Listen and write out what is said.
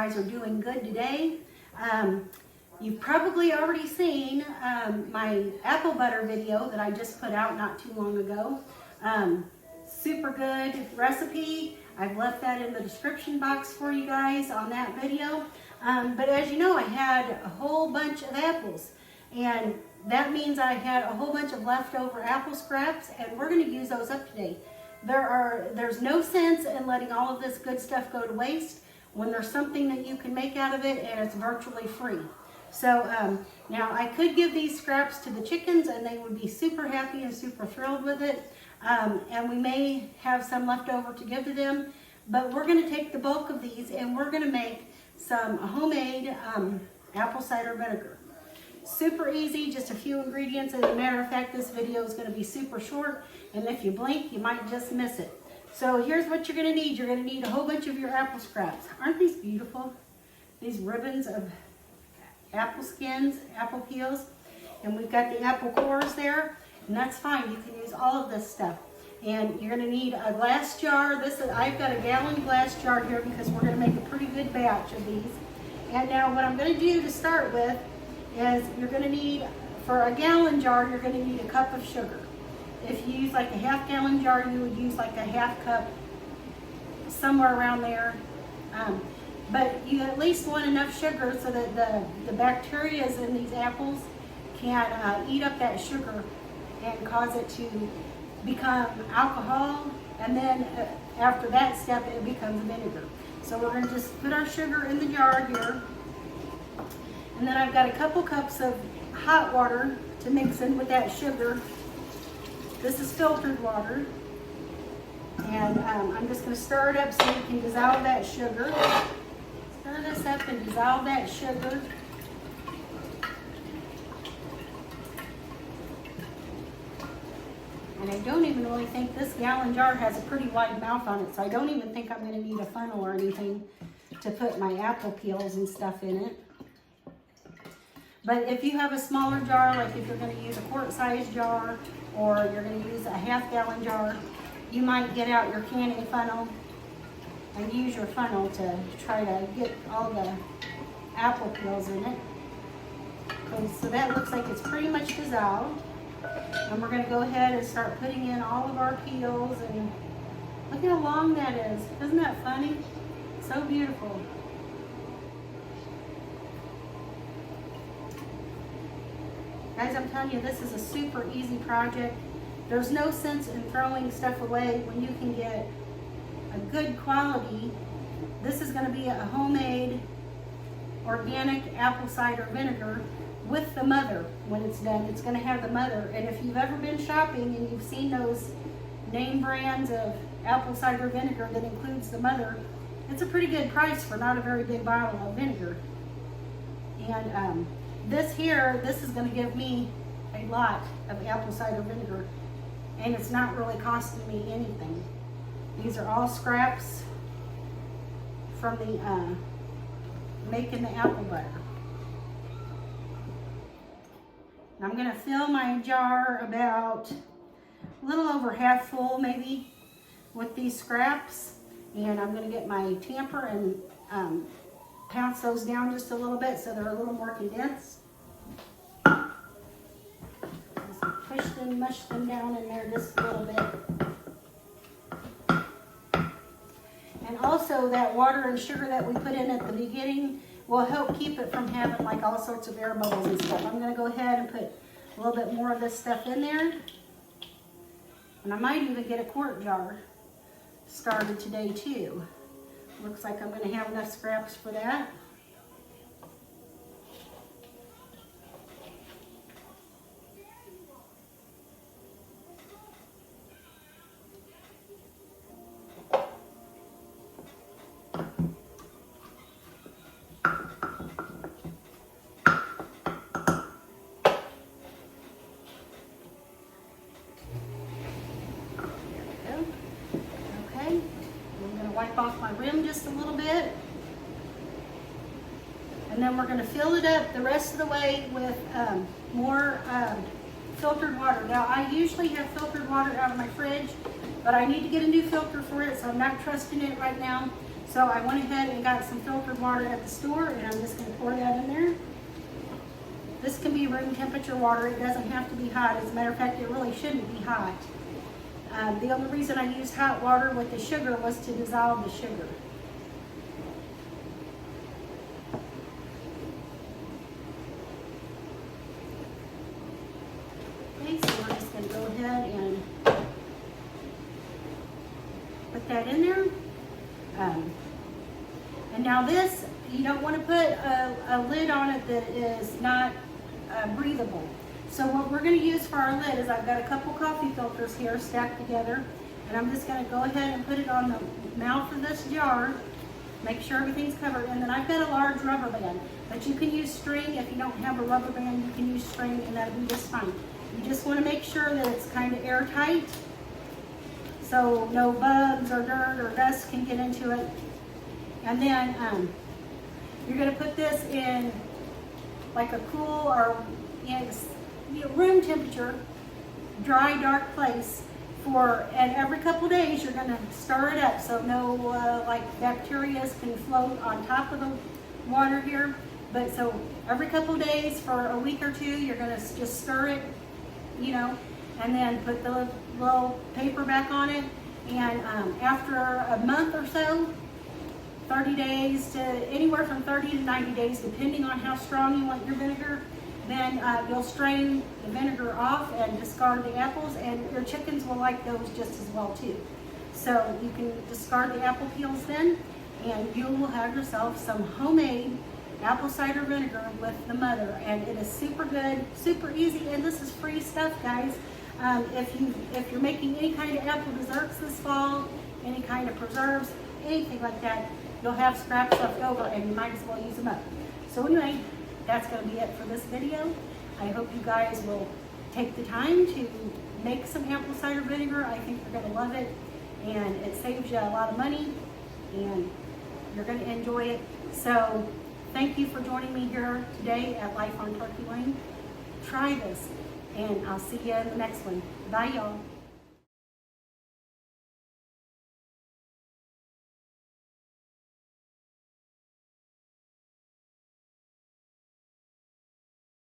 guys are doing good today. You've probably already seen my apple butter video that I just put out not too long ago. Super good recipe. I've left that in the description box for you guys on that video. But as you know, I had a whole bunch of apples, and that means I had a whole bunch of leftover apple scraps, and we're going to use those up today. There's no sense in letting all of this good stuff go to waste when there's something that you can make out of it and it's virtually free. So now I could give these scraps to the chickens and they would be super happy and super thrilled with it. And we may have some left over to give to them, but we're going to take the bulk of these and we're going to make some homemade apple cider vinegar. Super easy, just a few ingredients. As a matter of fact, this video is going to be super short, and if you blink, you might just miss it. So here's what you're going to need. You're going to need a whole bunch of your apple scraps. Aren't these beautiful? These ribbons of apple skins, apple peels, and we've got the apple cores there, and that's fine. You can use all of this stuff. And you're going to need a glass jar. I've got a gallon glass jar here because we're going to make a pretty good batch of these. And now what I'm going to do to start with is you're going to need, for a gallon jar, you're going to need a cup of sugar. If you use like a half-gallon jar, you would use like a half cup, somewhere around there. But you at least want enough sugar so that the bacteria in these apples can eat up that sugar and cause it to become alcohol, and then after that step it becomes vinegar. So we're going to just put our sugar in the jar here, and then I've got a couple cups of hot water to mix in with that sugar. This is filtered water, and I'm just going to stir it up so you can dissolve that sugar. Stir this up and dissolve that sugar. And I don't even really think this gallon jar has a pretty wide mouth on it, so I don't even think I'm going to need a funnel or anything to put my apple peels and stuff in it. But if you have a smaller jar, like if you're going to use a quart-sized jar or you're going to use a half-gallon jar, you might get out your canning funnel and use your funnel to try to get all the apple peels in it. Okay, so that looks like it's pretty much dissolved. And we're going to go ahead and start putting in all of our peels, and look how long that is. Isn't that funny? So beautiful. Guys, I'm telling you, this is a super easy project. There's no sense in throwing stuff away when you can get a good quality. This is going to be a homemade organic apple cider vinegar with the mother. When it's done, it's going to have the mother. And if you've ever been shopping and you've seen those name brands of apple cider vinegar that includes the mother, it's a pretty good price for not a very big bottle of vinegar. And this is going to give me a lot of apple cider vinegar, and it's not really costing me anything. These are all scraps from the making the apple butter. I'm going to fill my jar about a little over half full maybe with these scraps, and I'm going to get my tamper and pounce those down just a little bit so they're a little more condensed. Just push them, mush them down in there just a little bit. And also that water and sugar that we put in at the beginning will help keep it from having like all sorts of air bubbles and stuff. I'm going to go ahead and put a little bit more of this stuff in there. And I might even get a quart jar started today too. Looks like I'm going to have enough scraps for that. Wipe off my rim just a little bit, and then we're going to fill it up the rest of the way with more filtered water. Now I usually have filtered water out of my fridge, but I need to get a new filter for it, so I'm not trusting it right now. So I went ahead and got some filtered water at the store, and I'm just going to pour that in there. This can be room temperature water. It doesn't have to be hot. As a matter of fact, it really shouldn't be hot. The only reason I used hot water with the sugar was to dissolve the sugar. Okay, so we're just going to go ahead and put that in there. And now this, you don't want to put a lid on it that is not breathable. So what we're going to use for our lid is I've got a couple coffee filters here stacked together, and I'm just going to go ahead and put it on the mouth of this jar, make sure everything's covered, and then I've got a large rubber band, but you can use string. If you don't have a rubber band, you can use string, and that'll be just fine. You just want to make sure that it's kind of airtight, so no bugs or dirt or dust can get into it. And then you're going to put this in like a cool or room temperature, dry, dark place and every couple days you're going to stir it up so no like bacteria can float on top of the water here. But so every couple days for a week or two, you're going to just stir it, and then put the little paper back on it. And after a month or so, 30 days to anywhere from 30 to 90 days, depending on how strong you want your vinegar, then you'll strain the vinegar off and discard the apples, and your chickens will like those just as well too. So you can discard the apple peels then, and you will have yourself some homemade apple cider vinegar with the mother, and it is super good, super easy, and this is free stuff, guys. If you're making any kind of apple desserts this fall, any kind of preserves, anything like that, you'll have scraps left over, and you might as well use them up. So anyway, that's going to be it for this video. I hope you guys will take the time to make some apple cider vinegar. I think you're going to love it, and it saves you a lot of money, and you're going to enjoy it. So thank you for joining me here today at Life on Turkey Lane. Try this, and I'll see you in the next one. Bye, y'all.